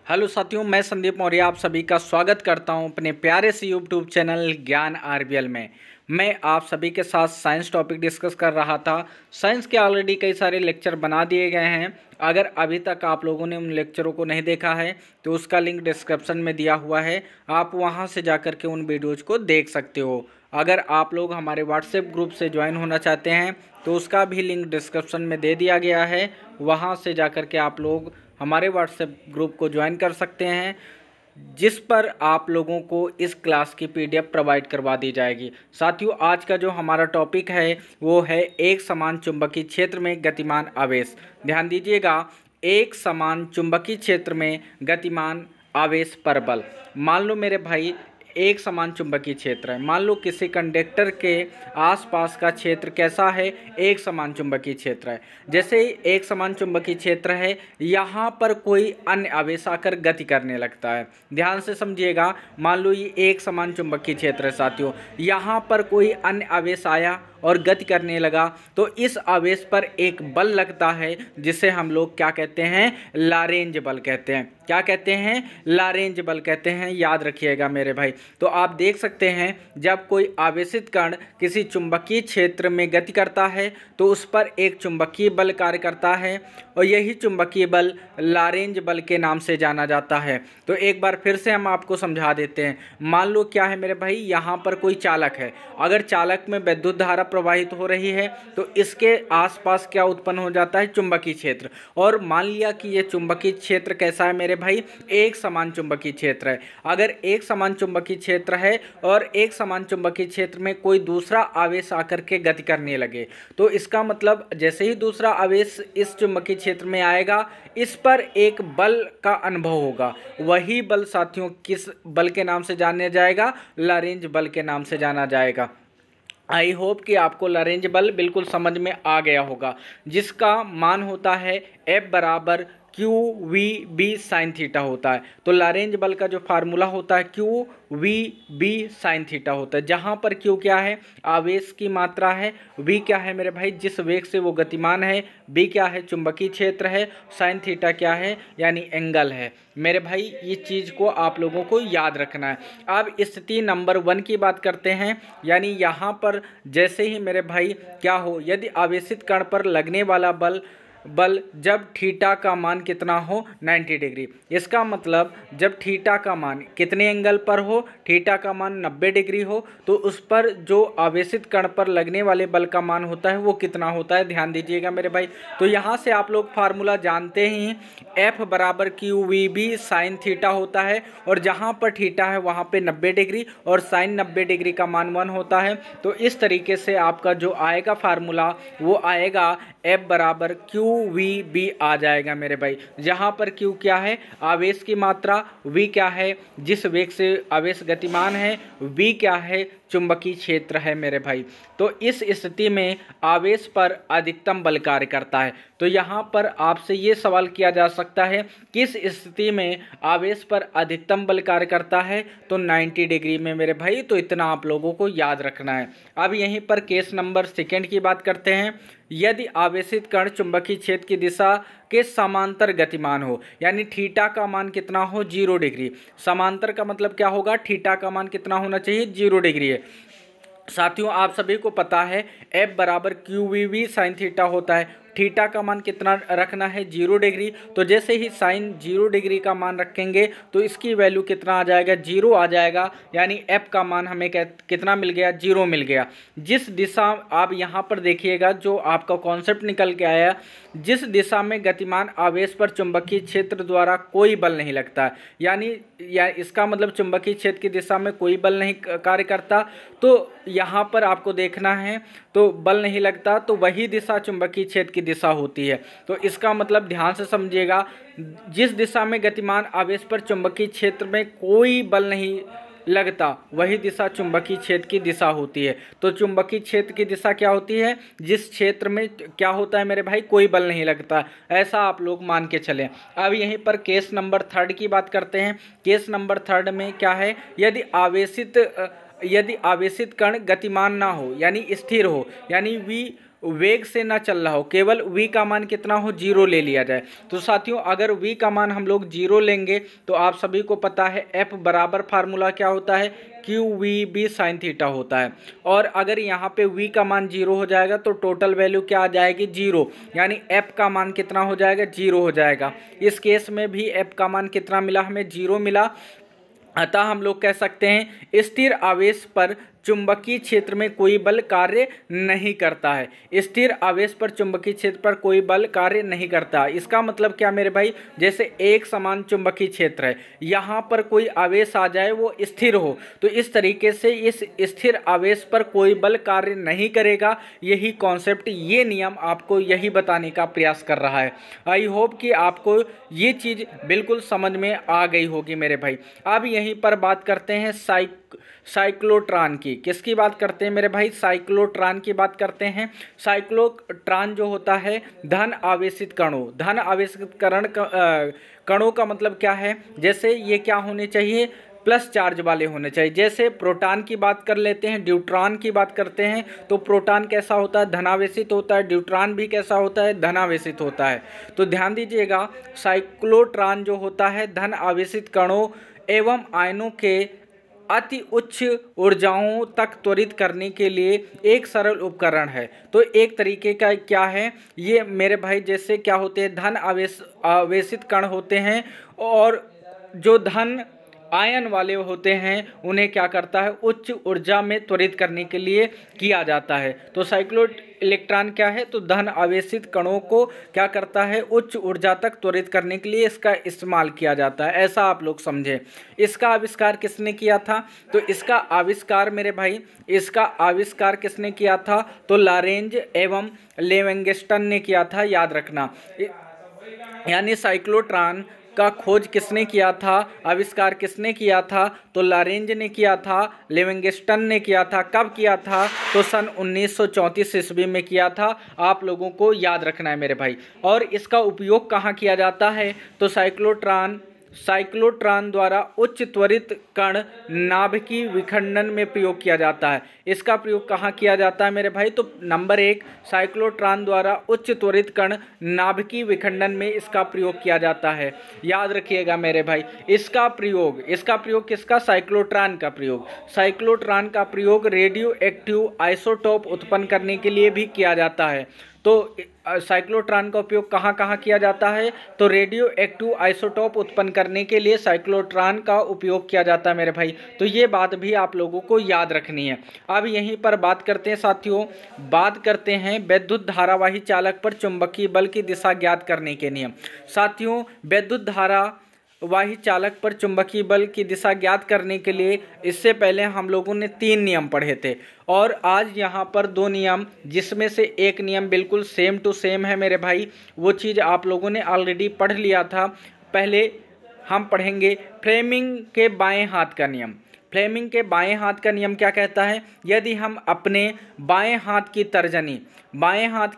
Hello साथियों, मैं संदीप मौर्य आप सभी का स्वागत करता हूं अपने प्यारे से यूट्यूब चैनल ज्ञान आरबीएल में। मैं आप सभी के साथ साइंस टॉपिक डिस्कस कर रहा था। साइंस के ऑलरेडी कई सारे लेक्चर बना दिए गए हैं। अगर अभी तक आप लोगों ने उन लेक्चरों को नहीं देखा है तो उसका लिंक डिस्क्रिप्शन में दिया हुआ है, आप वहां से जाकर के उन वीडियोज़ को देख सकते हो। अगर आप लोग हमारे व्हाट्सएप ग्रुप से ज्वाइन होना चाहते हैं तो उसका भी लिंक डिस्क्रिप्शन में दे दिया गया है, वहाँ से जाकर के आप लोग हमारे व्हाट्सएप ग्रुप को ज्वाइन कर सकते हैं, जिस पर आप लोगों को इस क्लास की पीडीएफ प्रोवाइड करवा दी जाएगी। साथियों, आज का जो हमारा टॉपिक है वो है एक समान चुंबकीय क्षेत्र में गतिमान आवेश। ध्यान दीजिएगा, एक समान चुंबकीय क्षेत्र में गतिमान आवेश पर बल। मान लो मेरे भाई एक समान चुंबकीय क्षेत्र है, मान लो किसी कंडक्टर के आसपास का क्षेत्र कैसा है, एक समान चुंबकीय क्षेत्र है। जैसे ही एक समान चुंबकीय क्षेत्र है, यहाँ पर कोई अन्य आवेश आकर गति करने लगता है। ध्यान से समझिएगा, मान लो ये एक समान चुंबकीय क्षेत्र है साथियों, यहाँ पर कोई अन्य आवेश आया और गति करने लगा तो इस आवेश पर एक बल लगता है जिसे हम लोग क्या कहते हैं, लारेंज बल कहते हैं। क्या कहते हैं? लारेंज बल कहते हैं। याद रखिएगा मेरे भाई। तो आप देख सकते हैं, जब कोई आवेशित कण किसी चुंबकीय क्षेत्र में गति करता है तो उस पर एक चुंबकीय बल कार्य करता है और यही चुंबकीय बल लारेंज बल के नाम से जाना जाता है। तो एक बार फिर से हम आपको समझा देते हैं। मान लो क्या है मेरे भाई, यहाँ पर कोई चालक है, अगर चालक में विद्युत धारा प्रवाहित हो रही है तो इसके आसपास क्या उत्पन्न हो जाता है, चुंबकीय क्षेत्र। और मान लिया कि ये चुंबकीय क्षेत्र कैसा है मेरे भाई, एक समान चुंबकीय क्षेत्र है। अगर एक समान चुंबकीय क्षेत्र है और एक समान चुंबकीय क्षेत्र में कोई दूसरा आवेश आकर के गति करने लगे तो इसका मतलब जैसे ही दूसरा आवेश इस चुंबकीय क्षेत्र में आएगा, इस पर एक बल का अनुभव होगा। वही बल साथियों किस बल के नाम से जाना जाएगा, लारेंज बल के नाम से जाना जाएगा। आई होप कि आपको लारेंज बल बिल्कुल समझ में आ गया होगा, जिसका मान होता है F बराबर Q V B sine theta होता है। तो लारेंज बल का जो फार्मूला होता है Q V B sine theta होता है, जहाँ पर क्यू क्या है, आवेश की मात्रा है, वी क्या है मेरे भाई, जिस वेग से वो गतिमान है, बी क्या है, चुंबकीय क्षेत्र है, साइन थीटा क्या है, यानी एंगल है। मेरे भाई ये चीज़ को आप लोगों को याद रखना है। अब स्थिति नंबर 1 की बात करते हैं, यानी यहाँ पर जैसे ही मेरे भाई क्या हो, यदि आवेशित कण पर लगने वाला बल जब थीटा का मान कितना हो, 90 डिग्री। इसका मतलब जब थीटा का मान कितने एंगल पर हो, थीटा का मान 90 डिग्री हो, तो उस पर जो आवेशित कण पर लगने वाले बल का मान होता है वो कितना होता है, ध्यान दीजिएगा मेरे भाई। तो यहाँ से आप लोग फार्मूला जानते ही, F बराबर Q V B sine theta होता है, और जहाँ पर थीटा है वहाँ पे 90 डिग्री और साइन 90 डिग्री का मान 1 होता है। तो इस तरीके से आपका जो आएगा फार्मूला वो आएगा F बराबर क्यू वी बी आ जाएगा मेरे भाई, जहाँ पर क्यू क्या है, आवेश की मात्रा, वी क्या है, जिस वेग से आवेश गतिमान है, वी क्या है, चुंबकीय क्षेत्र है मेरे भाई। तो इस स्थिति में आवेश पर अधिकतम बल कार्य करता है। तो यहाँ पर आपसे ये सवाल किया जा सकता है, किस स्थिति में आवेश पर अधिकतम बल कार्य करता है, तो 90 डिग्री में मेरे भाई। तो इतना आप लोगों को याद रखना है। अब यहीं पर केस नंबर 2 की बात करते हैं। यदि आवेशित कण चुंबकीय क्षेत्र की दिशा के समांतर गतिमान हो, यानी थीटा का मान कितना हो, 0 डिग्री। समांतर का मतलब क्या होगा, थीटा का मान कितना होना चाहिए, 0 डिग्री है। साथियों आप सभी को पता है F बराबर Q V V sine theta होता है। थीटा का मान कितना रखना है, 0 डिग्री। तो जैसे ही साइन 0 डिग्री का मान रखेंगे तो इसकी वैल्यू कितना आ जाएगा, 0 आ जाएगा। यानी F का मान हमें कितना मिल गया, 0 मिल गया। जिस दिशा, आप यहाँ पर देखिएगा जो आपका कॉन्सेप्ट निकल के आया, जिस दिशा में गतिमान आवेश पर चुंबकीय क्षेत्र द्वारा कोई बल नहीं लगता, यानी इसका मतलब चुंबकीय क्षेत्र की दिशा में कोई बल नहीं कार्य करता, तो यहाँ पर आपको देखना है तो बल नहीं लगता, तो वही दिशा चुंबकीय क्षेत्र की दिशा होती है। तो इसका मतलब ध्यान से समझिएगा, जिस दिशा में गतिमान आवेश पर चुंबकीय क्षेत्र में कोई बल नहीं लगता, वही दिशा चुंबकीय क्षेत्र की दिशा होती है। तो चुंबकीय क्षेत्र की दिशा क्या होती है, जिस क्षेत्र में क्या होता है मेरे भाई, कोई बल नहीं लगता, ऐसा आप लोग मान के चलें। अब यहीं पर केस नंबर 3 की बात करते हैं। केस नंबर 3 में क्या है, यदि आवेशित कण गतिमान ना हो, यानी स्थिर हो, यानी वी वेग से ना चल रहा हो, केवल v का मान कितना हो, 0 ले लिया जाए। तो साथियों अगर v का मान हम लोग 0 लेंगे तो आप सभी को पता है f बराबर फार्मूला क्या होता है, QVB sin थीटा होता है। और अगर यहाँ पे v का मान 0 हो जाएगा तो टोटल वैल्यू क्या आ जाएगी, 0, यानी f का मान कितना हो जाएगा, 0 हो जाएगा। इस केस में भी f का मान कितना मिला, हमें 0 मिला। अतः हम लोग कह सकते हैं स्थिर आवेश पर चुंबकीय क्षेत्र में कोई बल कार्य नहीं करता है। स्थिर आवेश पर चुंबकीय क्षेत्र पर कोई बल कार्य नहीं करता। इसका मतलब क्या मेरे भाई, जैसे एक समान चुंबकीय क्षेत्र है, यहाँ पर कोई आवेश आ जाए वो स्थिर हो, तो इस तरीके से इस स्थिर आवेश पर कोई बल कार्य नहीं करेगा। यही कॉन्सेप्ट, ये नियम आपको यही बताने का प्रयास कर रहा है। आई होप कि आपको ये चीज़ बिल्कुल समझ में आ गई होगी मेरे भाई। अब यहीं पर बात करते हैं साइक्लोट्रॉन की। किसकी बात करते हैं मेरे भाई, साइक्लोट्रॉन की बात करते हैं। साइक्लोट्रॉन जो होता है धन आवेशित कणों, धन आवेशित कणों का मतलब क्या है, जैसे ये क्या होने चाहिए, प्लस चार्ज वाले होने चाहिए। जैसे प्रोटॉन की बात कर लेते हैं, न्यूट्रॉन की बात करते हैं, तो प्रोटॉन कैसा होता है, धनावेशित होता है, न्यूट्रॉन भी कैसा होता है, धनावेशित होता है। तो ध्यान दीजिएगा, साइक्लोट्रॉन जो होता है धन आवेशित कणों एवं आयनों के अति उच्च ऊर्जाओं तक त्वरित करने के लिए एक सरल उपकरण है। तो एक तरीके का क्या है ये मेरे भाई, जैसे क्या होते हैं, धन आवेशित कण होते हैं और जो धन आयन वाले होते हैं उन्हें क्या करता है, उच्च ऊर्जा में त्वरित करने के लिए किया जाता है। तो साइक्लो इलेक्ट्रॉन क्या है, तो धन आवेशित कणों को क्या करता है, उच्च ऊर्जा तक त्वरित करने के लिए इसका इस्तेमाल किया जाता है, ऐसा आप लोग समझे। इसका आविष्कार किसने किया था, तो इसका आविष्कार मेरे भाई, इसका आविष्कार किसने किया था, तो लॉरेंज एवं लेवेंगस्टन ने किया था, याद रखना। यानी साइक्लोट्रॉन का खोज किसने किया था, आविष्कार किसने किया था, तो लॉरेंज ने किया था, लेवेंगस्टन ने किया था। कब किया था, तो सन 1934 ईस्वी में किया था। आप लोगों को याद रखना है मेरे भाई। और इसका उपयोग कहाँ किया जाता है, तो साइक्लोट्रॉन द्वारा उच्च त्वरित कण नाभिकीय विखंडन में प्रयोग किया जाता है। इसका प्रयोग कहाँ किया जाता है मेरे भाई, तो नंबर 1, साइक्लोट्रॉन द्वारा उच्च त्वरित कण नाभिकीय विखंडन में इसका प्रयोग किया जाता है। याद रखिएगा मेरे भाई, इसका प्रयोग किसका, साइक्लोट्रॉन का प्रयोग रेडियो एक्टिव आइसोटोप उत्पन्न करने के लिए भी किया जाता है। तो साइक्लोट्रॉन का उपयोग कहाँ कहाँ किया जाता है, तो रेडियो एक्टिव आइसोटोप उत्पन्न करने के लिए साइक्लोट्रॉन का उपयोग किया जाता है मेरे भाई। तो ये बात भी आप लोगों को याद रखनी है। अब यहीं पर बात करते हैं साथियों, बात करते हैं विद्युत धारावाही चालक पर चुंबकीय बल की दिशा ज्ञात करने के नियम। साथियों विद्युत धारावाही चालक पर चुंबकीय बल की दिशा ज्ञात करने के लिए इससे पहले हम लोगों ने 3 नियम पढ़े थे और आज यहाँ पर 2 नियम, जिसमें से एक नियम बिल्कुल सेम टू सेम है मेरे भाई। वो चीज़ आप लोगों ने ऑलरेडी पढ़ लिया था। पहले हम पढ़ेंगे फ्लेमिंग के बाएं हाथ का नियम। फ्लेमिंग के बाएं हाथ का नियम क्या कहता है, यदि हम अपने बाएं हाथ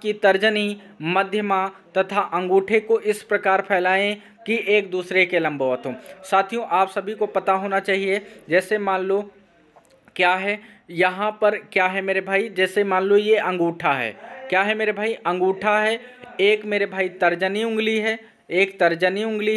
की तर्जनी मध्यमा तथा अंगूठे को इस प्रकार फैलाएं कि एक दूसरे के लंबवत हो। साथियों आप सभी को पता होना चाहिए, जैसे मान लो क्या है यहाँ पर, क्या है मेरे भाई, जैसे मान लो ये अंगूठा है, क्या है मेरे भाई, अंगूठा है, एक मेरे भाई तर्जनी उंगली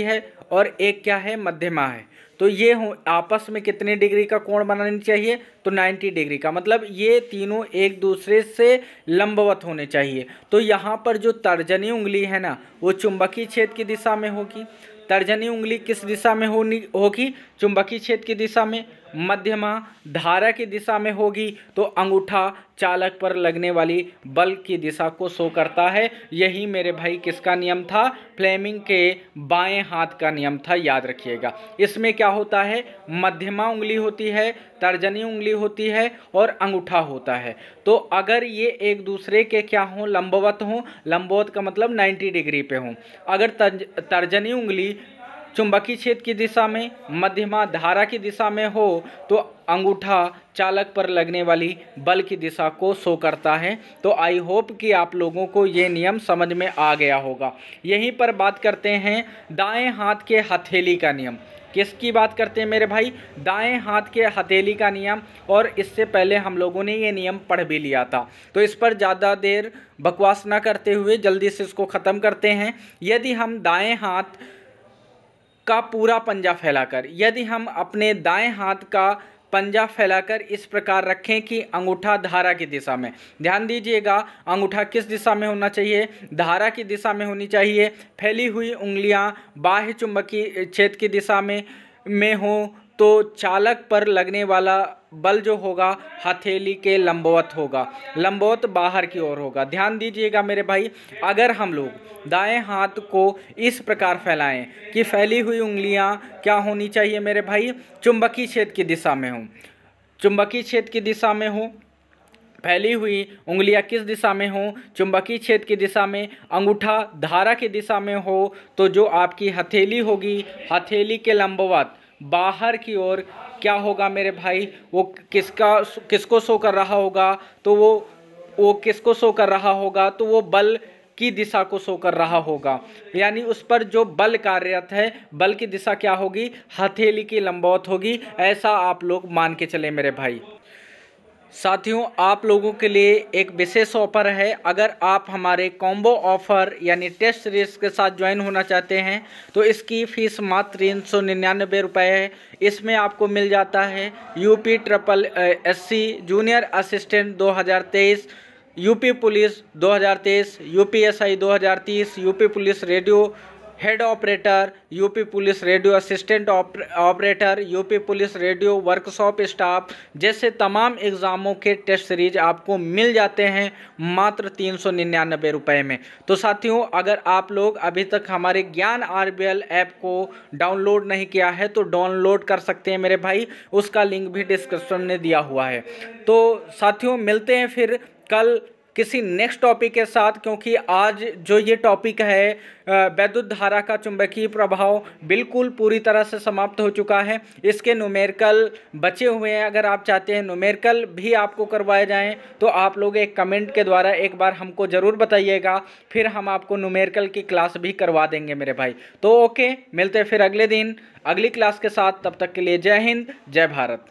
है और एक क्या है, मध्यमा है। तो ये आपस में कितने डिग्री का कोण बनानी चाहिए, तो 90 डिग्री का, मतलब ये तीनों एक दूसरे से लंबवत होने चाहिए। तो यहाँ पर जो तर्जनी उंगली है ना, वो चुंबकीय क्षेत्र की दिशा में होगी। तर्जनी उंगली किस दिशा में होगी, चुंबकीय क्षेत्र की दिशा में। मध्यमा धारा की दिशा में होगी, तो अंगूठा चालक पर लगने वाली बल की दिशा को शो करता है। यही मेरे भाई किसका नियम था, फ्लेमिंग के बाएं हाथ का नियम था, याद रखिएगा। इसमें क्या होता है, मध्यमा उंगली होती है, तर्जनी उंगली होती है और अंगूठा होता है। तो अगर ये एक दूसरे के क्या हों, लंबवत का मतलब 90 डिग्री पे हों। अगर तर्जनी उंगली चुंबकीय क्षेत्र की दिशा में, मध्यमा धारा की दिशा में हो, तो अंगूठा चालक पर लगने वाली बल की दिशा को शो करता है। तो आई होप कि आप लोगों को ये नियम समझ में आ गया होगा। यहीं पर बात करते हैं दाएं हाथ के हथेली का नियम। किसकी बात करते हैं मेरे भाई? दाएं हाथ के हथेली का नियम। और इससे पहले हम लोगों ने ये नियम पढ़ भी लिया था, तो इस पर ज़्यादा देर बकवास ना करते हुए जल्दी से इसको ख़त्म करते हैं। यदि हम दाएं हाथ का पूरा पंजा फैलाकर, यदि हम अपने दाएं हाथ का पंजा फैलाकर इस प्रकार रखें कि अंगूठा धारा की दिशा में, ध्यान दीजिएगा, अंगूठा किस दिशा में होना चाहिए? धारा की दिशा में होनी चाहिए। फैली हुई उंगलियां बाह्य चुंबकीय क्षेत्र की दिशा में हो तो चालक पर लगने वाला बल जो होगा हथेली के लंबवत होगा, लंबवत बाहर की ओर होगा। ध्यान दीजिएगा मेरे भाई, अगर हम लोग दाएं हाथ को इस प्रकार फैलाएं कि फैली हुई उंगलियां क्या होनी चाहिए मेरे भाई? चुंबकीय क्षेत्र की दिशा में हो, चुंबकीय क्षेत्र की दिशा में हो। फैली हुई उंगलियां किस दिशा में हो? चुंबकीय क्षेत्र की दिशा में। अंगूठा धारा की दिशा में हो तो जो आपकी हथेली होगी, हथेली के लंबवत बाहर की ओर क्या होगा मेरे भाई? वो किसको शो कर रहा होगा? तो वो किसको शो कर रहा होगा? तो वो बल की दिशा को शो कर रहा होगा। यानी उस पर जो बल कार्यरत है, बल की दिशा क्या होगी? हथेली की लंबवत होगी। ऐसा आप लोग मान के चले मेरे भाई। साथियों, आप लोगों के लिए एक विशेष ऑफर है। अगर आप हमारे कॉम्बो ऑफर यानी टेस्ट सीरीज के साथ ज्वाइन होना चाहते हैं तो इसकी फ़ीस मात्र 399 रुपये है। इसमें आपको मिल जाता है UP triple SC junior assistant 2023, UP police 2023, UPSI 2030, UP police radio head operator, UP police radio assistant operator, UP police radio workshop staff जैसे तमाम एग्ज़ामों के टेस्ट सीरीज आपको मिल जाते हैं मात्र 399 रुपये में। तो साथियों, अगर आप लोग अभी तक हमारे ज्ञान आरबीएल ऐप को डाउनलोड नहीं किया है तो डाउनलोड कर सकते हैं मेरे भाई, उसका लिंक भी डिस्क्रिप्शन में दिया हुआ है। तो साथियों, मिलते हैं फिर कल किसी नेक्स्ट टॉपिक के साथ, क्योंकि आज जो ये टॉपिक है वैद्युत धारा का चुंबकीय प्रभाव बिल्कुल पूरी तरह से समाप्त हो चुका है। इसके न्यूमेरिकल बचे हुए हैं। अगर आप चाहते हैं न्यूमेरिकल भी आपको करवाए जाएं तो आप लोग एक कमेंट के द्वारा एक बार हमको ज़रूर बताइएगा, फिर हम आपको न्यूमेरिकल की क्लास भी करवा देंगे मेरे भाई। तो ओके, मिलते हैं फिर अगले दिन अगली क्लास के साथ। तब तक के लिए जय हिंद, जय भारत।